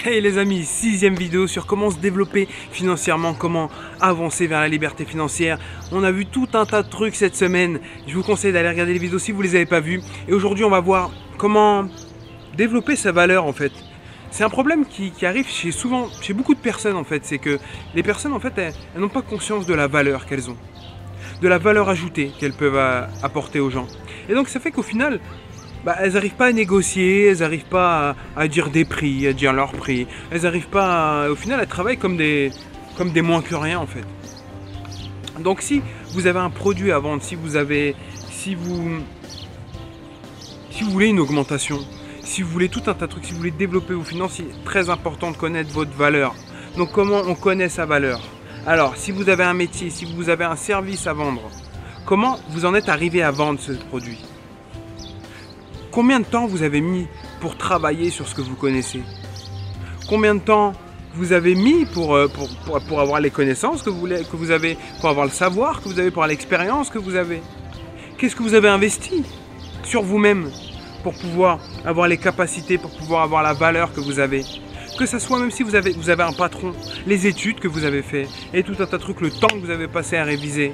Hey les amis, 6e vidéo sur comment se développer financièrement, comment avancer vers la liberté financière. On a vu tout un tas de trucs cette semaine. Je vous conseille d'aller regarder les vidéos si vous ne les avez pas vues. Et aujourd'hui on va voir comment développer sa valeur en fait. C'est un problème qui arrive chez beaucoup de personnes en fait. C'est que les personnes en fait elles n'ont pas conscience de la valeur qu'elles ont, de la valeur ajoutée qu'elles peuvent apporter aux gens. Et donc ça fait qu'au final, elles n'arrivent pas à négocier, elles n'arrivent pas à dire des prix, à dire leur prix. Elles n'arrivent pas, au final, elles travaillent comme des moins que rien en fait. Donc si vous avez un produit à vendre, si vous voulez une augmentation, si vous voulez tout un tas de trucs, si vous voulez développer vos finances, c'est très important de connaître votre valeur. Donc comment on connaît sa valeur? Alors si vous avez un métier, si vous avez un service à vendre, comment vous en êtes arrivé à vendre ce produit? Combien de temps vous avez mis pour travailler sur ce que vous connaissez? Combien de temps vous avez mis pour avoir les connaissances que vous avez, pour avoir le savoir que vous avez, pour avoir l'expérience que vous avez? Qu'est-ce que vous avez investi sur vous-même pour pouvoir avoir les capacités, pour pouvoir avoir la valeur que vous avez? Que ce soit même si vous avez un patron, les études que vous avez fait et tout un tas de trucs, le temps que vous avez passé à réviser.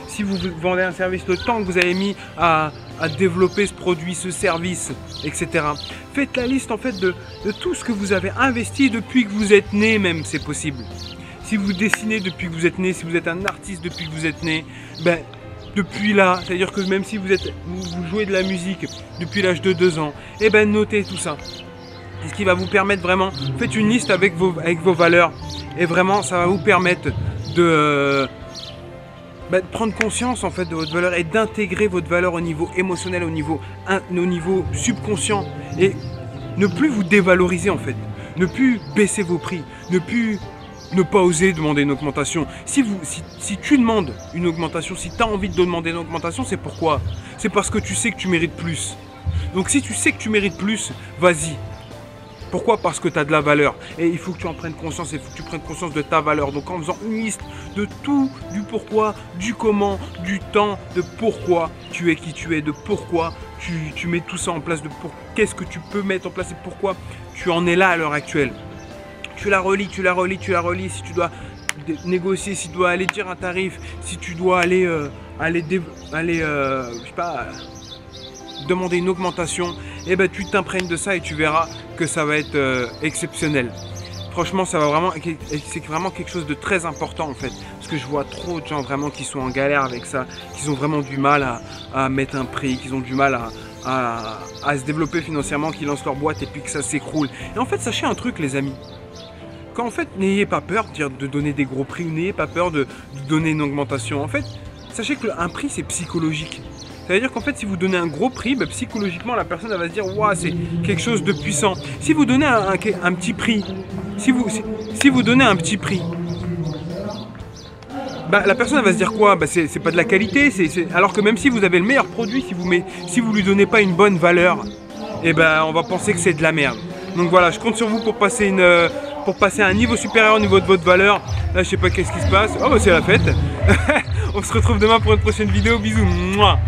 Si vous vendez un service, le temps que vous avez mis à développer ce produit, ce service, etc. Faites la liste en fait de tout ce que vous avez investi depuis que vous êtes né même, c'est possible. Si vous dessinez depuis que vous êtes né, si vous êtes un artiste depuis que vous êtes né, depuis là, c'est-à-dire que même si vous jouez de la musique depuis l'âge de 2 ans, notez tout ça. C'est ce qui va vous permettre vraiment, faites une liste avec vos valeurs et vraiment ça va vous permettre de prendre conscience en fait de votre valeur et d'intégrer votre valeur au niveau émotionnel, au niveau subconscient et ne plus vous dévaloriser en fait, ne plus baisser vos prix, ne pas oser demander une augmentation. Si tu demandes une augmentation, si tu as envie de demander une augmentation, c'est pourquoi? C'est parce que tu sais que tu mérites plus. Donc si tu sais que tu mérites plus, vas-y. Pourquoi? Parce que tu as de la valeur et il faut que tu en prennes conscience, il faut que tu prennes conscience de ta valeur. Donc en faisant une liste de tout, du pourquoi, du comment, du temps, de pourquoi tu es qui tu es, de pourquoi tu mets tout ça en place, de qu'est-ce que tu peux mettre en place et pourquoi tu en es là à l'heure actuelle. Tu la relis, si tu dois négocier, si tu dois aller dire un tarif, si tu dois aller je sais pas, demander une augmentation, tu t'imprègnes de ça et tu verras que ça va être exceptionnel. Franchement, c'est vraiment quelque chose de très important en fait, parce que je vois trop de gens vraiment qui sont en galère avec ça, qui ont vraiment du mal à mettre un prix, qui ont du mal à se développer financièrement, qui lancent leur boîte et puis que ça s'écroule. Et en fait, sachez un truc les amis, en fait, n'ayez pas peur de donner des gros prix, n'ayez pas peur de donner une augmentation. En fait, sachez qu'un prix c'est psychologique. Ça veut dire qu'en fait, si vous donnez un gros prix, psychologiquement, la personne elle va se dire « Waouh, c'est quelque chose de puissant ». Si vous donnez un petit prix, si vous donnez un petit prix, la personne elle va se dire quoi? C'est pas de la qualité, alors que même si vous avez le meilleur produit, si vous lui donnez pas une bonne valeur, on va penser que c'est de la merde. Donc voilà, je compte sur vous pour passer à un niveau supérieur au niveau de votre valeur. Là, je sais pas qu'est-ce qui se passe. Oh, c'est la fête. On se retrouve demain pour une prochaine vidéo. Bisous. Mouah.